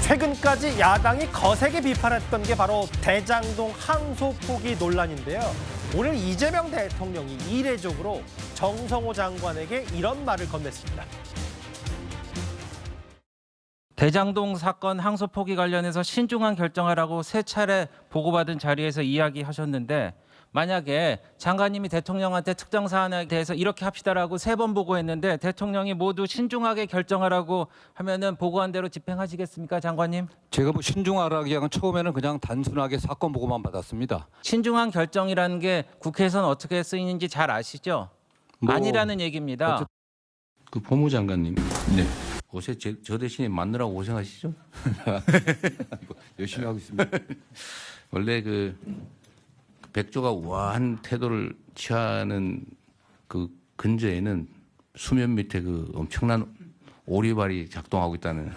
최근까지 야당이 거세게 비판했던 게 바로 대장동 항소 포기 논란인데요. 오늘 이재명 대통령이 이례적으로 정성호 장관에게 이런 말을 건넸습니다. 대장동 사건 항소 포기 관련해서 신중한 결정하라고 세 차례 보고받은 자리에서 이야기하셨는데, 만약에 장관님이 대통령한테 특정 사안에 대해서 이렇게 합시다라고 3번 보고했는데 대통령이 모두 신중하게 결정하라고 하면은 보고한 대로 집행하시겠습니까, 장관님? 제가 뭐 신중하라기보다는 처음에는 그냥 단순하게 사건 보고만 받았습니다. 신중한 결정이라는 게 국회에서는 어떻게 쓰이는지 잘 아시죠? 아니라는 얘기입니다. 그 법무장관님, 네. 요새 저 대신에 맞느라고 고생하시죠? 열심히 하고 있습니다. 원래 그 백조가 우아한 태도를 취하는 그 근저에는 수면 밑에 그 엄청난 오리발이 작동하고 있다는.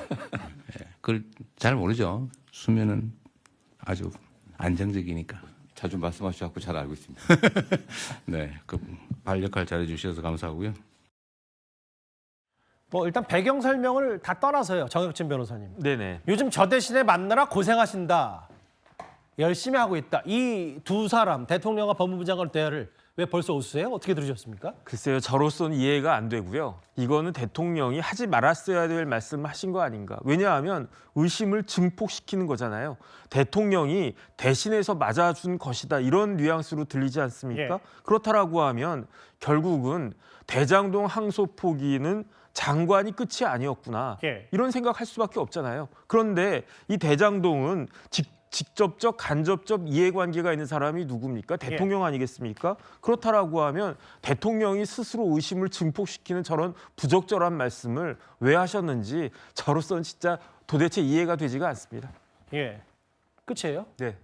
그걸 잘 모르죠. 수면은 아주 안정적이니까. 자주 말씀하셔서 잘 알고 있습니다. 네, 그 발 역할 잘해주셔서 감사하고요. 일단 배경 설명을 다 떠나서요, 정혁진 변호사님. 네네. 요즘 저 대신에 만나라 고생하신다. 열심히 하고 있다. 이 두 사람, 대통령과 법무부 장관 대화를 왜 벌써 웃으세요? 어떻게 들으셨습니까? 글쎄요, 저로서는 이해가 안 되고요. 이거는 대통령이 하지 말았어야 될 말씀을 하신 거 아닌가. 왜냐하면 의심을 증폭시키는 거잖아요. 대통령이 대신해서 맞아준 것이다. 이런 뉘앙스로 들리지 않습니까? 예. 그렇다라고 하면 결국은 대장동 항소 포기는 장관이 끝이 아니었구나. 예. 이런 생각할 수밖에 없잖아요. 그런데 이 대장동은 직접적 간접적 이해관계가 있는 사람이 누굽니까? 대통령 아니겠습니까? 그렇다라고 하면 대통령이 스스로 의심을 증폭시키는 저런 부적절한 말씀을 왜 하셨는지 저로서는 진짜 도대체 이해가 되지가 않습니다. 예. 끝이에요? 네.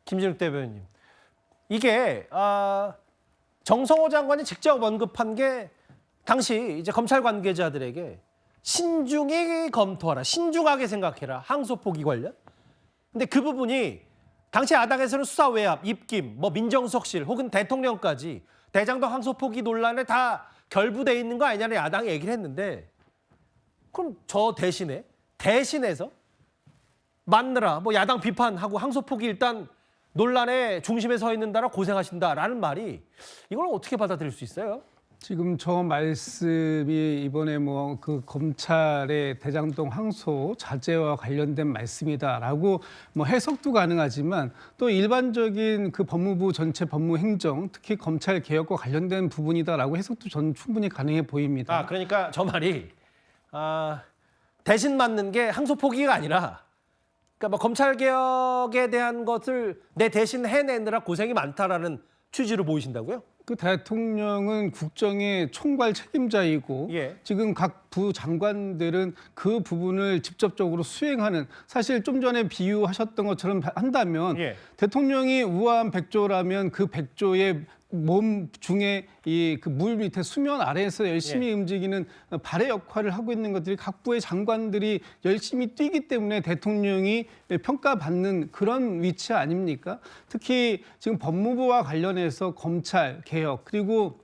김진욱 대변인. 이게 정성호 장관이 직접 언급한 게 당시 이제 검찰 관계자들에게 신중히 검토하라, 신중하게 생각해라, 항소 포기 관련. 근데 그 부분이 당시 야당에서는 수사 외압, 입김, 민정수석실 혹은 대통령까지 대장동 항소 포기 논란에 다 결부돼 있는 거 아니냐는 야당이 얘기를 했는데, 그럼 저 대신해서 맞느라 야당 비판하고 항소 포기 일단 논란의 중심에 서 있는다라 고생하신다라는 말이, 이걸 어떻게 받아들일 수 있어요? 지금 저 말씀이 이번에 그 검찰의 대장동 항소 자제와 관련된 말씀이다라고 해석도 가능하지만, 또 일반적인 그 법무부 전체 법무행정, 특히 검찰 개혁과 관련된 부분이다라고 해석도 저는 충분히 가능해 보입니다. 그러니까 저 말이 대신 맞는 게 항소 포기가 아니라, 그러니까 검찰 개혁에 대한 것을 내 대신 해내느라 고생이 많다라는 취지로 보이신다고요? 그 대통령은 국정의 총괄 책임자이고, 예. 지금 각 부 장관들은 그 부분을 직접적으로 수행하는, 사실 좀 전에 비유하셨던 것처럼 한다면 예. 대통령이 우아한 백조라면 그 백조의 몸 중에 이 그 물 밑에 수면 아래에서 열심히 예. 움직이는 발의 역할을 하고 있는 것들이 각 부의 장관들이 열심히 뛰기 때문에 대통령이 평가받는 그런 위치 아닙니까? 특히 지금 법무부와 관련해서 검찰 개혁, 그리고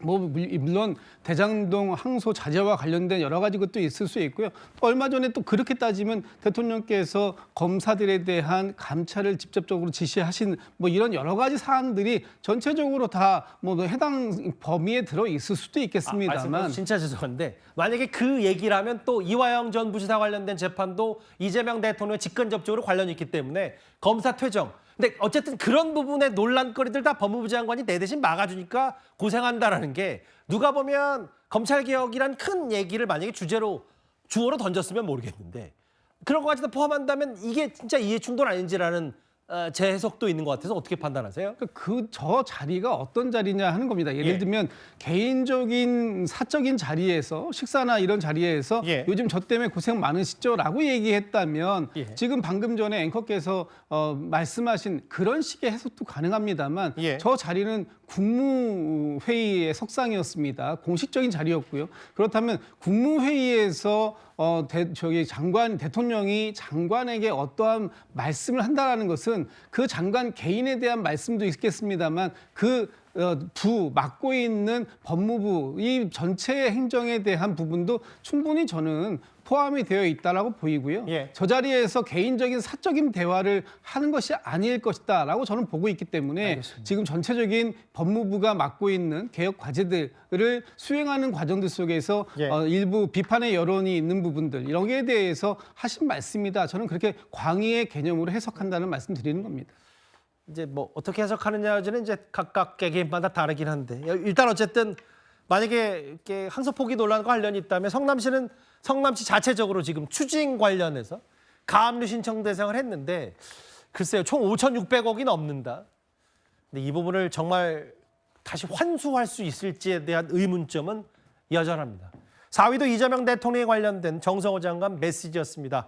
물론 대장동 항소 자제와 관련된 여러 가지 것도 있을 수 있고요. 또 얼마 전에 또 그렇게 따지면 대통령께서 검사들에 대한 감찰을 직접적으로 지시하신 이런 여러 가지 사안들이 전체적으로 다 해당 범위에 들어 있을 수도 있겠습니다만. 진짜 죄송한데, 만약에 그 얘기를 하면 또 이화영 전 부지사 관련된 재판도 이재명 대통령의 직간접적으로 관련이 있기 때문에 검사 퇴정. 근데 어쨌든 그런 부분의 논란거리들 다 법무부 장관이 내 대신 막아주니까 고생한다라는 게, 누가 보면 검찰개혁이란 큰 얘기를 만약에 주어로 던졌으면 모르겠는데, 그런 것까지 다 포함한다면 이게 진짜 이해충돌 아닌지라는 제 해석도 있는 것 같아서 어떻게 판단하세요? 저 자리가 어떤 자리냐 하는 겁니다. 예를 예. 들면 개인적인 사적인 자리에서, 식사나 이런 자리에서 예. 요즘 저 때문에 고생 많으시죠라고 얘기했다면, 예. 지금 방금 전에 앵커께서 말씀하신 그런 식의 해석도 가능합니다만, 예. 저 자리는 국무회의의 석상이었습니다. 공식적인 자리였고요. 그렇다면 국무회의에서 대통령이 장관에게 어떠한 말씀을 한다라는 것은 그 장관 개인에 대한 말씀도 있겠습니다만, 그 맡고 있는 법무부 이 전체 행정에 대한 부분도 충분히 저는 포함이 되어 있다라고 보이고요. 예. 저 자리에서 개인적인 사적인 대화를 하는 것이 아닐 것이다라고 저는 보고 있기 때문에 알겠습니다. 지금 전체적인 법무부가 맡고 있는 개혁 과제들을 수행하는 과정들 속에서 예. 일부 비판의 여론이 있는 부분들 여기에 대해서 하신 말씀이다. 저는 그렇게 광의의 개념으로 해석한다는 말씀 드리는 겁니다. 이제 뭐 어떻게 해석하느냐는 이제 각각 개개인마다 다르긴 한데 일단 어쨌든 만약에 이렇게 항소포기 논란과 관련이 있다면 성남시는 성남시 자체적으로 지금 추징 관련해서 가압류 신청 대상을 했는데 글쎄요 총 5,600억이 넘는다. 근데 이 부분을 정말 다시 환수할 수 있을지에 대한 의문점은 여전합니다. 4위도 이재명 대통령에 관련된 정성호 장관 메시지였습니다.